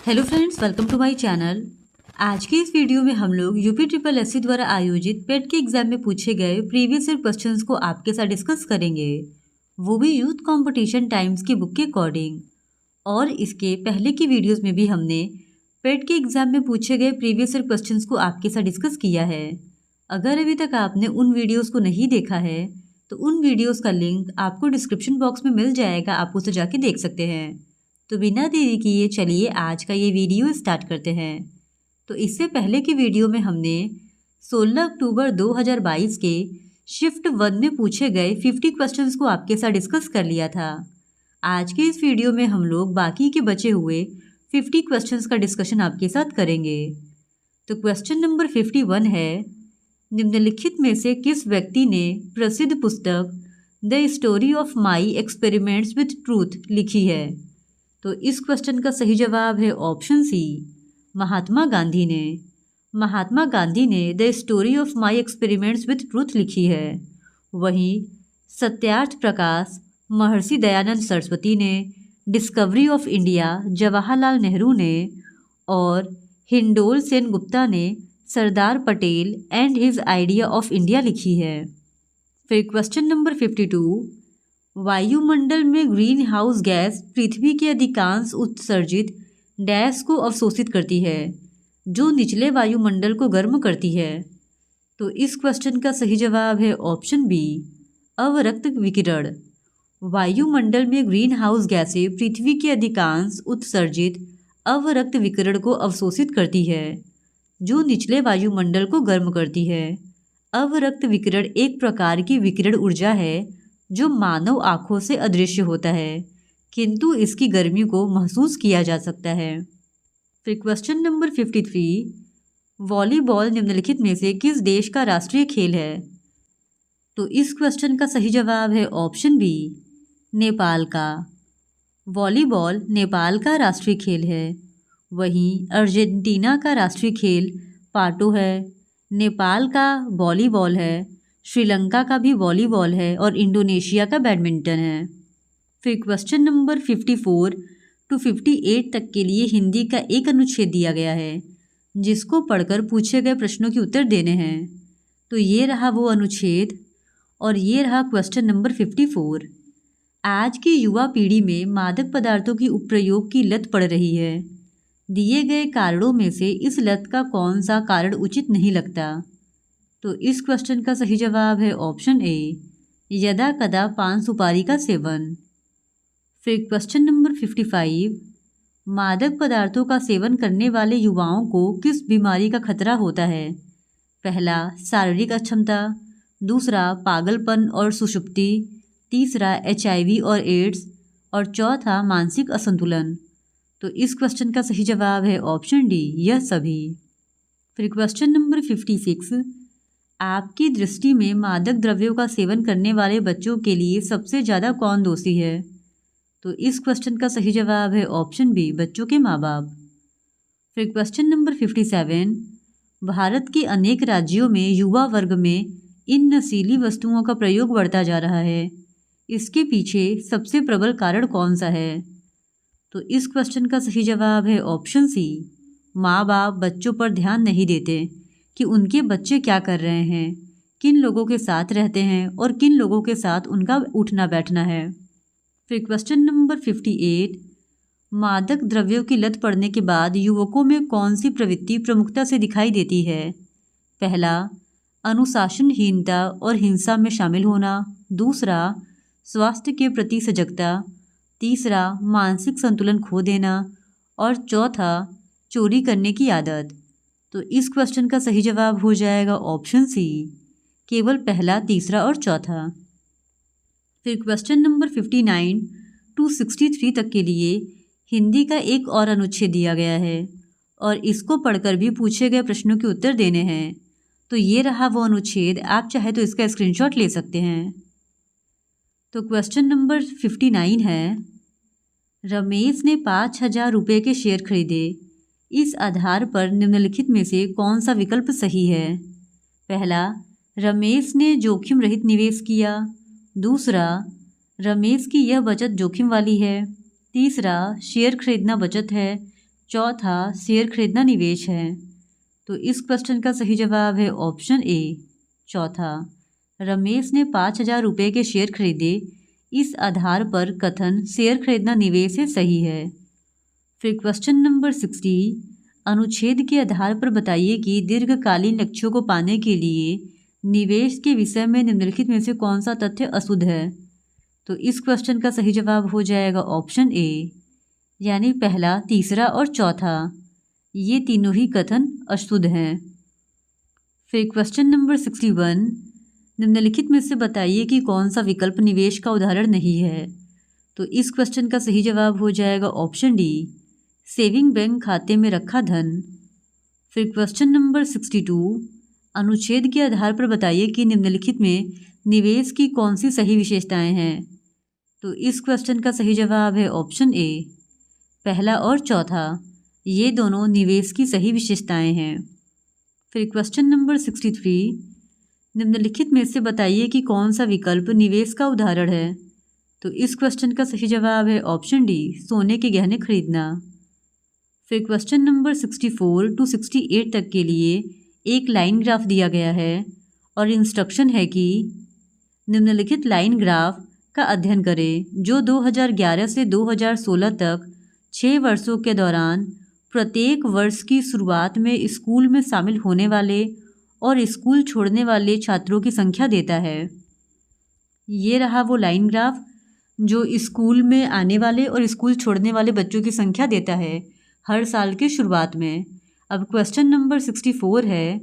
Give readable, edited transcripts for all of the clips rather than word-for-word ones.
Hello friends, welcome to my channel. आज की इस वीडियो में हम लोग यूपी ट्रिपल एससी द्वारा आयोजित पेट के एग्जाम में पूछे गए प्रीवियस ईयर क्वेश्चंस को आपके साथ डिस्कस करेंगे, वो भी यूथ कंपटीशन टाइम्स की बुक के अकॉर्डिंग। और इसके पहले की वीडियोस में भी हमने पेट के एग्जाम में पूछे गए प्रीवियस ईयर क्वेश्चंस को आपके साथ डिस्कस किया है। अगर अभी तक आपने उन वीडियोज़ को नहीं देखा है तो उन वीडियोज़ का लिंक आपको डिस्क्रिप्शन बॉक्स में मिल जाएगा, आप उसे जाके देख सकते हैं। तो बिना देरी किए चलिए आज का ये वीडियो स्टार्ट करते हैं। तो इससे पहले की वीडियो में हमने 16 अक्टूबर 2022 के शिफ्ट 1 में पूछे गए 50 क्वेश्चंस को आपके साथ डिस्कस कर लिया था। आज के इस वीडियो में हम लोग बाकी के बचे हुए 50 क्वेश्चंस का डिस्कशन आपके साथ करेंगे। तो क्वेश्चन नंबर 51 है, निम्नलिखित में से किस व्यक्ति ने प्रसिद्ध पुस्तक the story of my experiments with truth लिखी है? तो इस क्वेश्चन का सही जवाब है ऑप्शन सी, महात्मा गांधी ने। महात्मा गांधी ने the story of my experiments with truth लिखी है। वहीं सत्यार्थ प्रकाश महर्षि दयानंद सरस्वती ने, discovery of India Jawaharlal Nehru ने और हिंडोल सेन गुप्ता ने Sardar Patel and his idea of India लिखी है। फिर क्वेश्चन नंबर 52, वायुमंडल में ग्रीन हाउस गैस पृथ्वी के अधिकांश उत्सर्जित डैश को अवशोषित करती है, जो निचले वायुमंडल को गर्म करती है। तो इस क्वेश्चन का सही जवाब है ऑप्शन बी, अवरक्त विकिरण। वायुमंडल में ग्रीन हाउस गैसें पृथ्वी के अधिकांश उत्सर्जित अवरक्त विकिरण को अवशोषित करती है, जो निचले वायुमंडल को गर्म करती है। अवरक्त विकिरण एक प्रकार की विकिरण ऊर्जा है जो मानव आँखों से अदृश्य होता है, किंतु इसकी गर्मी को महसूस किया जा सकता है। फिर क्वेश्चन नंबर 53, वॉलीबॉल निम्नलिखित में से किस देश का राष्ट्रीय खेल है? तो इस क्वेश्चन का सही जवाब है ऑप्शन बी, नेपाल का। वॉलीबॉल नेपाल का राष्ट्रीय खेल है। वहीं अर्जेंटीना का राष्ट्रीय खेल पाटो है, नेपाल का वॉलीबॉल है, श्रीलंका का भी वॉलीबॉल है और इंडोनेशिया का बैडमिंटन है। फिर क्वेश्चन नंबर 54 टू 58 तक के लिए हिंदी का एक अनुच्छेद दिया गया है, जिसको पढ़कर पूछे गए प्रश्नों के उत्तर देने हैं। तो ये रहा वो अनुच्छेद और ये रहा क्वेश्चन नंबर 54। आज की युवा पीढ़ी में मादक पदार्थों की उपप्रयोग की लत पड़ रही है। दिए गए कारणों में से इस लत का कौन सा कारण उचित नहीं लगता? तो इस क्वेश्चन का सही जवाब है ऑप्शन ए, यदा कदा पान सुपारी का सेवन। फिर क्वेश्चन नंबर 55, मादक पदार्थों का सेवन करने वाले युवाओं को किस बीमारी का खतरा होता है? पहला, शारीरिक अक्षमता, दूसरा पागलपन और सुषुप्ति, तीसरा HIV और एड्स और चौथा मानसिक असंतुलन। तो इस क्वेश्चन का सही जवाब है ऑप्शन डी, यह सभी। फिर क्वेश्चन नंबर 56, आपकी दृष्टि में मादक द्रव्यों का सेवन करने वाले बच्चों के लिए सबसे ज़्यादा कौन दोषी है? तो इस क्वेश्चन का सही जवाब है ऑप्शन बी, बच्चों के माँ बाप। फिर क्वेश्चन नंबर 57, भारत के अनेक राज्यों में युवा वर्ग में इन नशीली वस्तुओं का प्रयोग बढ़ता जा रहा है, इसके पीछे सबसे प्रबल कारण कौन सा है? तो इस क्वेश्चन का सही जवाब है ऑप्शन सी, माँ बाप बच्चों पर ध्यान नहीं देते कि उनके बच्चे क्या कर रहे हैं, किन लोगों के साथ रहते हैं और किन लोगों के साथ उनका उठना बैठना है। फिर क्वेश्चन नंबर 58, मादक द्रव्यों की लत पड़ने के बाद युवकों में कौन सी प्रवृत्ति प्रमुखता से दिखाई देती है? पहला, अनुशासनहीनता और हिंसा में शामिल होना, दूसरा स्वास्थ्य के प्रति सजगता, तीसरा मानसिक संतुलन खो देना और चौथा चोरी करने की आदत। तो इस क्वेश्चन का सही जवाब हो जाएगा ऑप्शन सी, केवल पहला, तीसरा और चौथा। फिर क्वेश्चन नंबर 59 टू 63 तक के लिए हिंदी का एक और अनुच्छेद दिया गया है और इसको पढ़कर भी पूछे गए प्रश्नों के उत्तर देने हैं। तो ये रहा वो अनुच्छेद, आप चाहे तो इसका स्क्रीनशॉट ले सकते हैं। तो क्वेश्चन नंबर 59 है, रमेश ने 5,000 रुपये के शेयर खरीदे, इस आधार पर निम्नलिखित में से कौन सा विकल्प सही है? पहला, रमेश ने जोखिम रहित निवेश किया, दूसरा, रमेश की यह बचत जोखिम वाली है, तीसरा शेयर खरीदना बचत है, चौथा शेयर खरीदना निवेश है। तो इस क्वेश्चन का सही जवाब है ऑप्शन ए चौथा। रमेश ने 5,000 रुपये के शेयर खरीदे, इस आधार पर कथन शेयर खरीदना निवेश है सही है। फिर क्वेश्चन नंबर 60, अनुच्छेद के आधार पर बताइए कि दीर्घकालीन लक्ष्यों को पाने के लिए निवेश के विषय में निम्नलिखित में से कौन सा तथ्य अशुद्ध है। तो इस क्वेश्चन का सही जवाब हो जाएगा ऑप्शन ए, यानी पहला, तीसरा और चौथा, ये तीनों ही कथन अशुद्ध हैं। फिर क्वेश्चन नंबर 61, निम्नलिखित में से बताइए कि कौन सा विकल्प निवेश का उदाहरण नहीं है। तो इस क्वेश्चन का सही जवाब हो जाएगा ऑप्शन डी, सेविंग बैंक खाते में रखा धन। फिर क्वेश्चन नंबर 62, अनुच्छेद के आधार पर बताइए कि निम्नलिखित में निवेश की कौन सी सही विशेषताएं हैं। तो इस क्वेश्चन का सही जवाब है ऑप्शन ए, पहला और चौथा, ये दोनों निवेश की सही विशेषताएं हैं। फिर क्वेश्चन नंबर 63, निम्नलिखित में से बताइए कि कौन सा विकल्प निवेश का उदाहरण है। तो इस क्वेश्चन का सही जवाब है ऑप्शन डी, सोने के गहने खरीदना। फिर क्वेश्चन नंबर 64 to 68 तक के लिए एक लाइन ग्राफ दिया गया है और इंस्ट्रक्शन है कि निम्नलिखित लाइन ग्राफ का अध्ययन करें जो 2011 से 2016 तक 6 वर्षों के दौरान प्रत्येक वर्ष की शुरुआत में स्कूल में शामिल होने वाले और स्कूल छोड़ने वाले छात्रों की संख्या देता है। ये रहा वो लाइन ग्राफ जो स्कूल में आने वाले और स्कूल छोड़ने वाले बच्चों की संख्या देता है हर साल की शुरुआत में। अब क्वेश्चन नंबर 64 है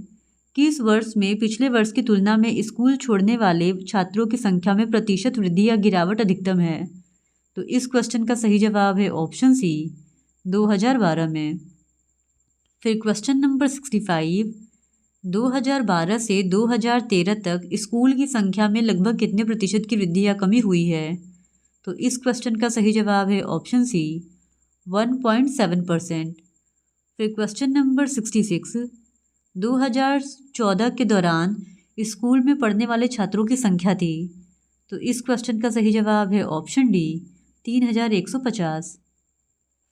कि इस वर्ष में पिछले वर्ष की तुलना में स्कूल छोड़ने वाले छात्रों की संख्या में प्रतिशत वृद्धि या गिरावट अधिकतम है। तो इस क्वेश्चन का सही जवाब है ऑप्शन सी, 2012 में। फिर क्वेश्चन नंबर 65, 2012 से 2013 तक स्कूल की संख्या में लगभग कितने प्रतिशत की वृद्धि या कमी हुई है। तो इस क्वेश्चन का सही जवाब है ऑप्शन सी, 1.7%। फिर क्वेश्चन नंबर 66, 2014 के दौरान स्कूल में पढ़ने वाले छात्रों की संख्या थी। तो इस क्वेश्चन का सही जवाब है ऑप्शन डी, 3150।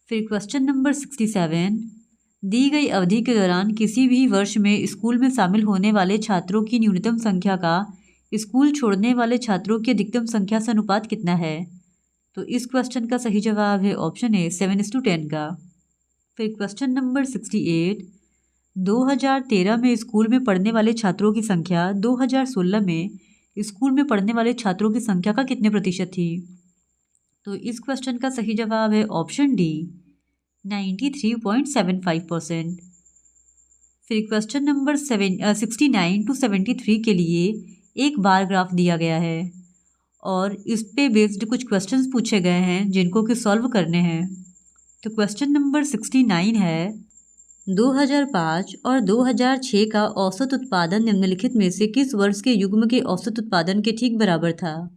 फिर क्वेश्चन नंबर 67, दी गई अवधि के दौरान किसी भी वर्ष में स्कूल में शामिल होने वाले छात्रों की न्यूनतम संख्या का स्कूल छोड़ने वाले छात्रों की अधिकतम संख्या से अनुपात कितना है। तो इस क्वेश्चन का सही जवाब है ऑप्शन ए, 7:10 का। फिर क्वेश्चन नंबर 68, 2013 में स्कूल में पढ़ने वाले छात्रों की संख्या 2016 में स्कूल में पढ़ने वाले छात्रों की संख्या का कितने प्रतिशत थी। तो इस क्वेश्चन का सही जवाब है ऑप्शन डी, 93.75%। फिर क्वेश्चन नंबर 69 to 73 के लिए एक बार ग्राफ दिया गया है और इस पे बेस्ड कुछ क्वेश्चंस पूछे गए हैं जिनको कि सॉल्व करने हैं। तो क्वेश्चन नंबर 69 है, 2005 और 2006 का औसत उत्पादन निम्नलिखित में से किस वर्ष के युग्म के औसत उत्पादन के ठीक बराबर था।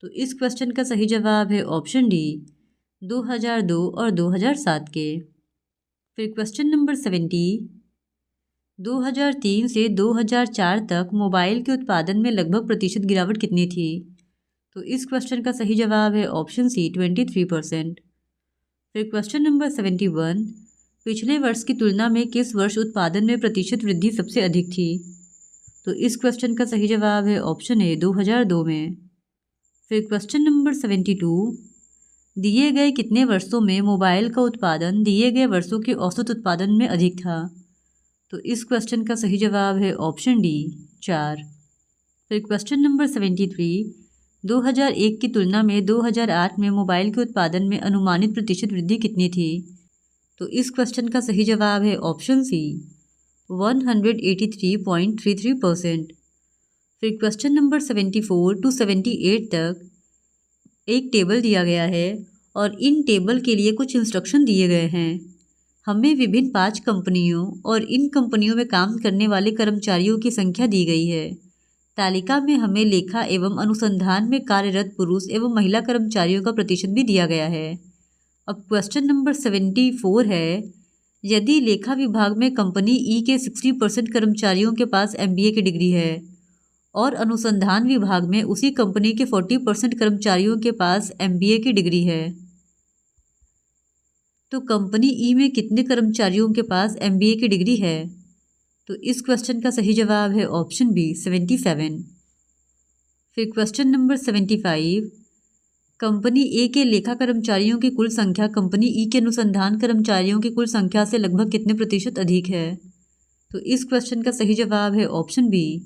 तो इस क्वेश्चन का सही जवाब है ऑप्शन डी, 2002 और 2007 के। फिर क्वेश्चन नंबर 70, 2003 से 2004 तक मोबाइल के उत्पादन में लगभग प्रतिशत गिरावट कितनी थी। तो इस क्वेश्चन का सही जवाब है ऑप्शन सी, 23%। फिर क्वेश्चन नंबर 71, पिछले वर्ष की तुलना में किस वर्ष उत्पादन में प्रतिशत वृद्धि सबसे अधिक थी। तो इस क्वेश्चन का सही जवाब है ऑप्शन ए, 2002 में। फिर क्वेश्चन नंबर 72, दिए गए कितने वर्षों में मोबाइल का उत्पादन दिए गए वर्षों के औसत उत्पादन में अधिक था। तो इस क्वेश्चन का सही जवाब है ऑप्शन डी, 4। फिर क्वेश्चन नंबर 73, 2001 की तुलना में 2008 में मोबाइल के उत्पादन में अनुमानित प्रतिशत वृद्धि कितनी थी। तो इस क्वेश्चन का सही जवाब है ऑप्शन सी, 183.33%। फिर क्वेश्चन नंबर 74 to 78 तक एक टेबल दिया गया है और इन टेबल के लिए कुछ इंस्ट्रक्शन दिए गए हैं। हमें विभिन्न 5 कंपनियों और इन कंपनियों में काम करने वाले कर्मचारियों की संख्या दी गई है। तालिका में हमें लेखा एवं अनुसंधान में कार्यरत पुरुष एवं महिला कर्मचारियों का प्रतिशत भी दिया गया है। अब क्वेश्चन नंबर 74 है, यदि लेखा विभाग में कंपनी ई के 60% कर्मचारियों के पास MBA की डिग्री है और अनुसंधान विभाग में उसी कंपनी के 40% कर्मचारियों के पास MBA की डिग्री है, तो कंपनी ई में कितने कर्मचारियों के पास MBA की डिग्री है? तो इस क्वेश्चन का सही जवाब है ऑप्शन बी 77। फिर क्वेश्चन नंबर 75, कंपनी ए के लेखा कर्मचारियों की कुल संख्या कंपनी ई के अनुसंधान कर्मचारियों की कुल संख्या से लगभग कितने प्रतिशत अधिक है? तो इस क्वेश्चन का सही जवाब है ऑप्शन बी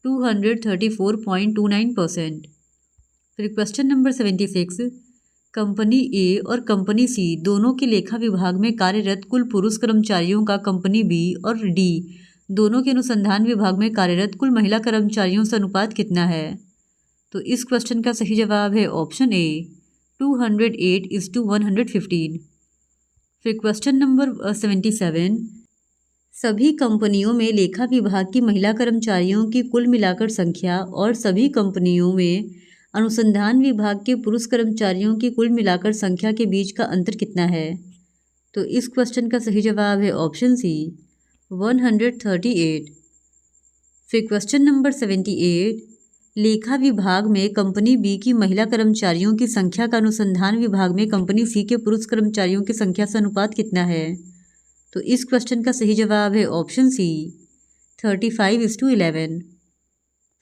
234.29%। फिर क्वेश्चन नंबर 76, कंपनी ए और कंपनी सी दोनों के लेखा विभाग में कार्यरत कुल पुरुष कर्मचारियों का कंपनी बी और डी दोनों के अनुसंधान विभाग में कार्यरत कुल महिला कर्मचारियों से अनुपात कितना है? तो इस क्वेश्चन का सही जवाब है ऑप्शन ए 208:115। फिर क्वेश्चन नंबर 77, सभी कंपनियों में लेखा विभाग की महिला कर्मचारियों की कुल मिलाकर संख्या और सभी कंपनियों में अनुसंधान विभाग के पुरुष कर्मचारियों की कुल मिलाकर संख्या के बीच का अंतर कितना है? तो इस क्वेश्चन का सही जवाब है ऑप्शन सी 138। फिर क्वेश्चन नंबर 78, लेखा विभाग में कंपनी बी की महिला कर्मचारियों की संख्या का अनुसंधान विभाग में कंपनी सी के पुरुष कर्मचारियों की संख्या से अनुपात कितना है? तो इस क्वेश्चन का सही जवाब है ऑप्शन सी 35:11।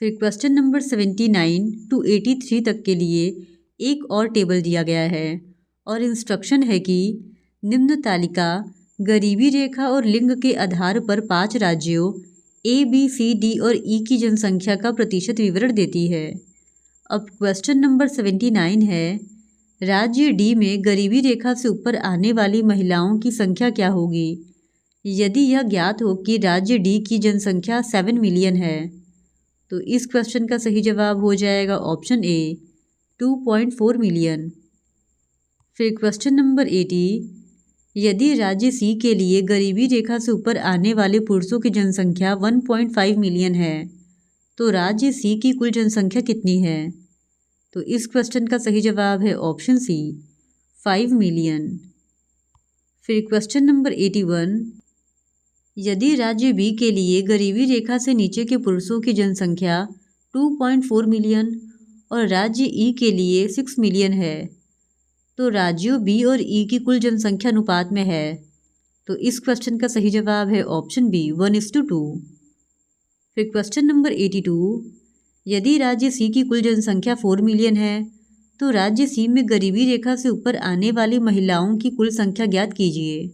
फिर क्वेश्चन नंबर 79 to 83 तक के लिए एक और टेबल दिया गया है और इंस्ट्रक्शन है कि निम्न तालिका गरीबी रेखा और लिंग के आधार पर 5 राज्यों A, B, C, D और E की जनसंख्या का प्रतिशत विवरण देती है। अब क्वेश्चन नंबर 79 है, राज्य D में गरीबी रेखा से ऊपर आने वाली महिलाओं की संख्या क्या होगी यदि यह ज्ञात हो कि राज्य D की जनसंख्या 7 मिलियन है? तो इस क्वेश्चन का सही जवाब हो जाएगा ऑप्शन ए 2.4 मिलियन। फिर क्वेश्चन नंबर 80, यदि राज्य सी के लिए गरीबी रेखा से ऊपर आने वाले पुरुषों की जनसंख्या 1.5 मिलियन है तो राज्य सी की कुल जनसंख्या कितनी है? तो इस क्वेश्चन का सही जवाब है ऑप्शन सी 5 मिलियन। फिर क्वेश्चन नंबर 81, यदि राज्य बी के लिए गरीबी रेखा से नीचे के पुरुषों की जनसंख्या 2.4 मिलियन और राज्य ई के लिए 6 मिलियन है तो राज्यों बी और ई की कुल जनसंख्या अनुपात में है? तो इस क्वेश्चन का सही जवाब है ऑप्शन बी 1:2। फिर क्वेश्चन नंबर 82, यदि राज्य सी की कुल जनसंख्या 4 मिलियन है तो राज्य सी में गरीबी रेखा से ऊपर आने वाली महिलाओं की कुल संख्या ज्ञात कीजिए।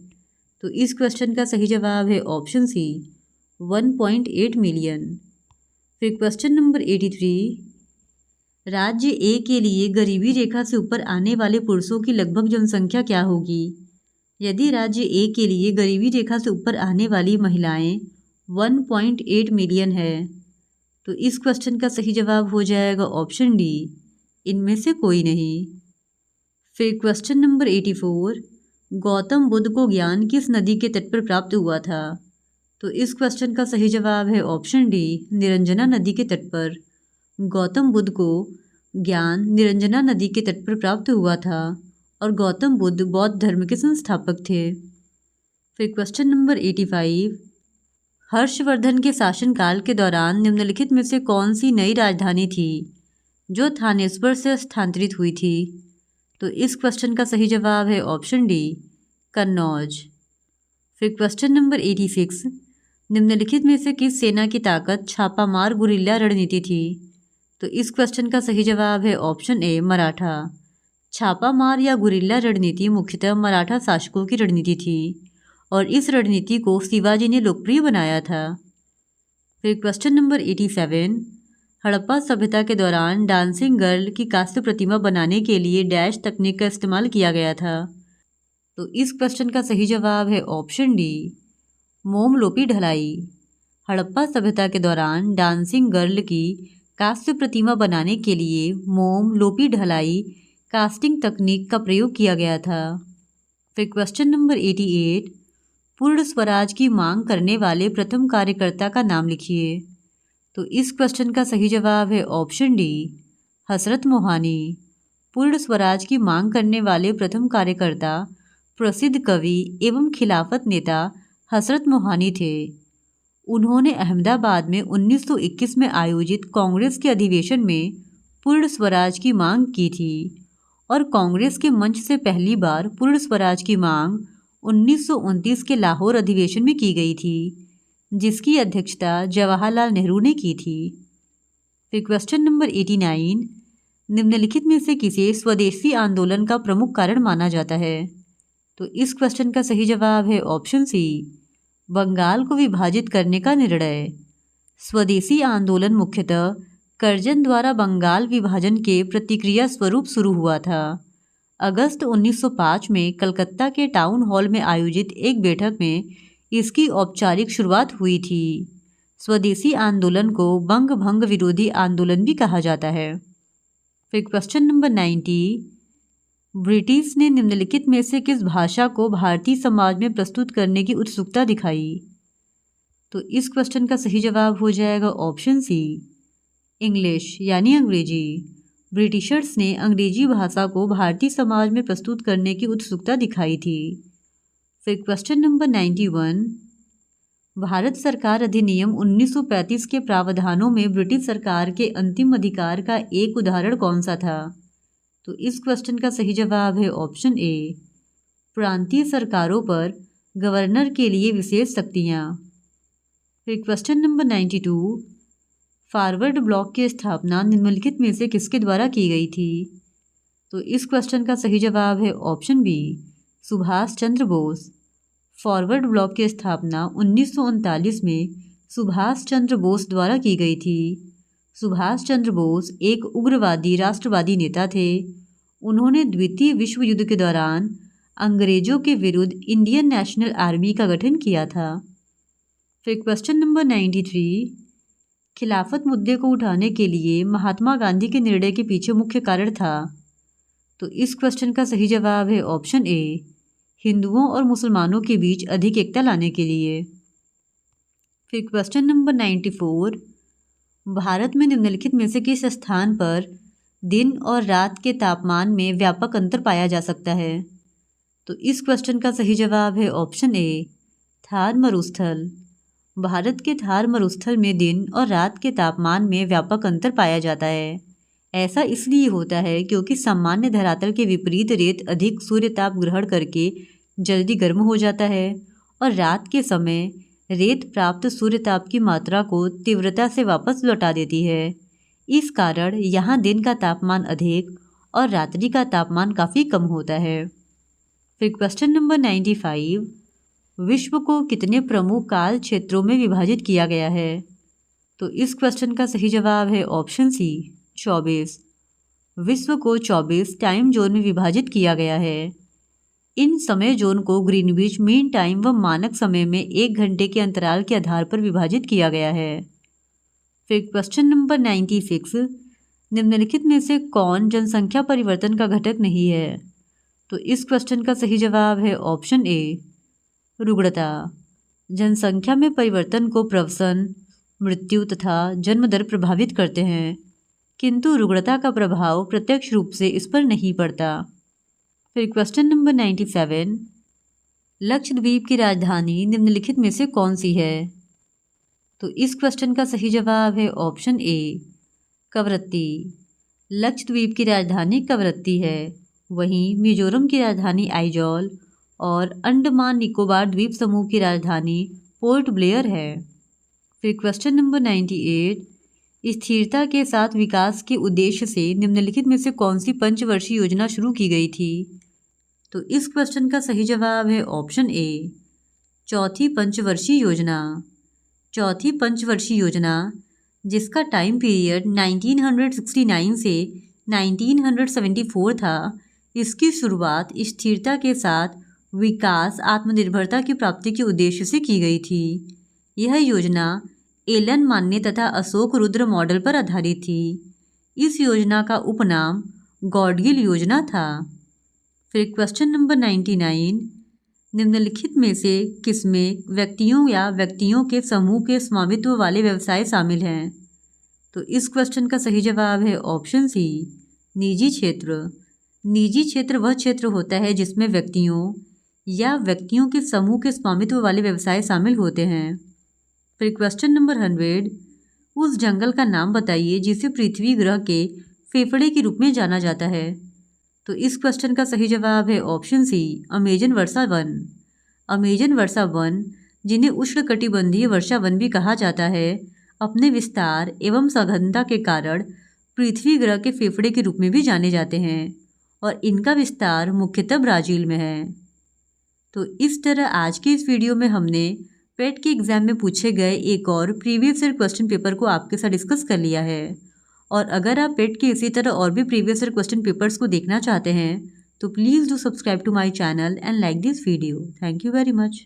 तो इस क्वेश्चन का सही जवाब है ऑप्शन सी 1.8 मिलियन। फिर क्वेश्चन नंबर 83, राज्य ए के लिए गरीबी रेखा से ऊपर आने वाले पुरुषों की लगभग जनसंख्या क्या होगी यदि राज्य ए के लिए गरीबी रेखा से ऊपर आने वाली महिलाएं 1.8 मिलियन है? तो इस क्वेश्चन का सही जवाब हो जाएगा ऑप्शन डी, इनमें से कोई नहीं। फिर क्वेश्चन नंबर 84, गौतम बुद्ध को ज्ञान किस नदी के तट पर प्राप्त हुआ था? तो इस क्वेश्चन का सही जवाब है ऑप्शन डी, निरंजना नदी के तट पर। गौतम बुद्ध को ज्ञान निरंजना नदी के तट पर प्राप्त हुआ था और गौतम बुद्ध बौद्ध धर्म के संस्थापक थे। फिर क्वेश्चन नंबर 85, हर्षवर्धन के शासनकाल के दौरान निम्नलिखित में से कौन सी नई राजधानी थी जो थानेश्वर से स्थानांतरित हुई थी? तो इस क्वेश्चन का सही जवाब है ऑप्शन डी, कन्नौज। फिर क्वेश्चन नंबर 86, निम्नलिखित में से किस सेना की ताकत छापामार गुरिल्ला रणनीति थी? तो इस क्वेश्चन का सही जवाब है ऑप्शन ए, मराठा। छापामार या गुरिल्ला रणनीति मुख्यतः मराठा शासकों की रणनीति थी और इस रणनीति को शिवाजी ने लोकप्रिय बनाया था। फिर क्वेश्चन नंबर 87, हड़प्पा सभ्यता के दौरान डांसिंग गर्ल की कांस्य प्रतिमा बनाने के लिए डैश तकनीक का इस्तेमाल किया गया था। तो इस क्वेश्चन का सही जवाब है ऑप्शन डी, मोमलोपी ढलाई। हड़प्पा सभ्यता के दौरान डांसिंग गर्ल की कांस्य प्रतिमा बनाने के लिए मोम लोपी ढलाई कास्टिंग तकनीक का प्रयोग किया गया था। फिर क्वेश्चन नंबर 88, पूर्ण स्वराज की मांग करने वाले प्रथम कार्यकर्ता का नाम लिखिए। तो इस क्वेश्चन का सही जवाब है ऑप्शन डी, हसरत मोहानी। पूर्ण स्वराज की मांग करने वाले प्रथम कार्यकर्ता प्रसिद्ध कवि एवं खिलाफत नेता हसरत मोहानी थे। उन्होंने अहमदाबाद में 1921 में आयोजित कांग्रेस के अधिवेशन में पूर्ण स्वराज की मांग की थी और कांग्रेस के मंच से पहली बार पूर्ण स्वराज की मांग 1929 के लाहौर अधिवेशन में की गई थी, जिसकी अध्यक्षता जवाहरलाल नेहरू ने की थी। फिर क्वेश्चन नंबर 89, निम्नलिखित में से किसे स्वदेशी आंदोलन का प्रमुख कारण माना जाता है? तो इस क्वेश्चन का सही जवाब है ऑप्शन सी, बंगाल को विभाजित करने का निर्णय। स्वदेशी आंदोलन मुख्यतः कर्जन द्वारा बंगाल विभाजन के प्रतिक्रिया स्वरूप शुरू हुआ था। अगस्त 1905 में कलकत्ता के टाउन हॉल में आयोजित एक बैठक में इसकी औपचारिक शुरुआत हुई थी। स्वदेशी आंदोलन को बंग भंग विरोधी आंदोलन भी कहा जाता है। फिर क्वेश्चन नंबर 90, ब्रिटिश ने निम्नलिखित में से किस भाषा को भारतीय समाज में प्रस्तुत करने की उत्सुकता दिखाई? तो इस क्वेश्चन का सही जवाब हो जाएगा ऑप्शन सी, इंग्लिश यानी अंग्रेजी। ब्रिटिशर्स ने अंग्रेजी भाषा को भारतीय समाज में प्रस्तुत करने की उत्सुकता दिखाई थी। फिर क्वेश्चन नंबर 91, भारत सरकार अधिनियम 1935 के प्रावधानों में ब्रिटिश सरकार के अंतिम अधिकार का एक उदाहरण कौन सा था? तो इस क्वेश्चन का सही जवाब है ऑप्शन ए, प्रांतीय सरकारों पर गवर्नर के लिए विशेष शक्तियाँ। फिर क्वेश्चन नंबर 92, फॉरवर्ड ब्लॉक की स्थापना निम्नलिखित में से किसके द्वारा की गई थी? तो इस क्वेश्चन का सही जवाब है option B, Subhash Chandra Bose. Forward block की स्थापना 1939 में सुभाष चंद्र बोस द्वारा की गई थी। सुभाष चंद्र बोस एक उग्रवादी राष्ट्रवादी नेता थे। उन्होंने द्वितीय विश्व युद्ध के दौरान अंग्रेजों के विरुद्ध इंडियन नेशनल आर्मी का गठन किया था। फिर क्वेश्चन नंबर 93, खिलाफत मुद्दे को उठाने के लिए महात्मा गांधी के निर्णय के पीछे मुख्य कारण था? तो इस क्वेश्चन का सही जवाब है ऑप्शन ए, हिंदुओं और मुसलमानों के बीच अधिक एकता लाने के लिए। फिर क्वेश्चन नंबर 94, भारत में निम्नलिखित में से किस स्थान पर दिन और रात के तापमान में व्यापक अंतर पाया जा सकता है? तो इस क्वेश्चन का सही जवाब है ऑप्शन ए, थार मरुस्थल। भारत के थार मरुस्थल में दिन और रात के तापमान में व्यापक अंतर पाया जाता है। ऐसा इसलिए होता है क्योंकि सामान्य धरातल के विपरीत रेत अधिक सूर्य ताप ग्रहण करके जल्दी गर्म हो जाता है और रात के समय रेत प्राप्त सूर्य ताप की मात्रा को तीव्रता से वापस लौटा देती है। इस कारण यहाँ दिन का तापमान अधिक और रात्रि का तापमान काफ़ी कम होता है। फिर क्वेश्चन नंबर 95, विश्व को कितने प्रमुख काल क्षेत्रों में विभाजित किया गया है? तो इस क्वेश्चन का सही जवाब है ऑप्शन सी, 24। विश्व को 24 टाइम जोन में विभाजित किया गया है। इन समय जोन को ग्रीनविच मीन टाइम व मानक समय में 1 घंटे के अंतराल के आधार पर विभाजित किया गया है। फिर क्वेश्चन नंबर 96, निम्नलिखित में से कौन जनसंख्या परिवर्तन का घटक नहीं है? तो इस क्वेश्चन का सही जवाब है ऑप्शन ए, रुग्णता। जनसंख्या में परिवर्तन को प्रवसन, मृत्यु तथा जन्म दर प्रभावित करते हैं, किंतु रुग्णता का प्रभाव प्रत्यक्ष रूप से इस पर नहीं पड़ता। फिर क्वेश्चन नंबर 97, लक्षद्वीप की राजधानी निम्नलिखित में से कौन सी है? तो इस क्वेश्चन का सही जवाब है ऑप्शन ए, कवरत्ती। लक्षद्वीप की राजधानी कवरत्ती है। वहीं मिजोरम की राजधानी आइजॉल और अंडमान निकोबार द्वीप समूह की राजधानी पोर्ट ब्लेयर है। फिर क्वेश्चन नंबर 98, स्थिरता के साथ विकास के उद्देश्य से निम्नलिखित में से कौन सी पंचवर्षीय योजना शुरू की गई थी? तो इस क्वेश्चन का सही जवाब है ऑप्शन ए, चौथी पंचवर्षीय योजना। चौथी पंचवर्षीय योजना, जिसका टाइम पीरियड 1969 से 1974 था, इसकी शुरुआत स्थिरता के साथ विकास आत्मनिर्भरता की प्राप्ति के उद्देश्य से की गई थी। यह योजना एलन मान्य तथा अशोक रुद्र मॉडल पर आधारित थी। इस योजना का उपनाम गॉडगिल योजना था। फिर क्वेश्चन नंबर 99, निम्नलिखित में से किसमें व्यक्तियों या व्यक्तियों के समूह के स्वामित्व वाले व्यवसाय शामिल हैं? तो इस क्वेश्चन का सही जवाब है ऑप्शन सी, निजी क्षेत्र। निजी क्षेत्र वह क्षेत्र होता है जिसमें व्यक्तियों या व्यक्तियों के समूह के स्वामित्व वाले व्यवसाय शामिल होते हैं। फिर क्वेश्चन नंबर 100, उस जंगल का नाम बताइए जिसे पृथ्वी ग्रह के फेफड़े के रूप में जाना जाता है। तो इस क्वेश्चन का सही जवाब है ऑप्शन सी, अमेजन वर्षा वन। अमेजन वर्षा वन, जिन्हें उष्णकटिबंधीय वर्षा वन भी कहा जाता है, अपने विस्तार एवं सघनता के कारण पृथ्वी ग्रह के फेफड़े के रूप में भी जाने जाते हैं और इनका विस्तार मुख्यतः ब्राज़ील में है। तो इस तरह आज की इस वीडियो में हमने पेट के एग्ज़ाम में पूछे गए एक और प्रीवियस ईयर क्वेश्चन पेपर को आपके साथ डिस्कस कर लिया है। और अगर आप पेट के इसी तरह और भी प्रीवियस ईयर क्वेश्चन पेपर्स को देखना चाहते हैं तो please do subscribe to my channel and like this video. Thank you very much.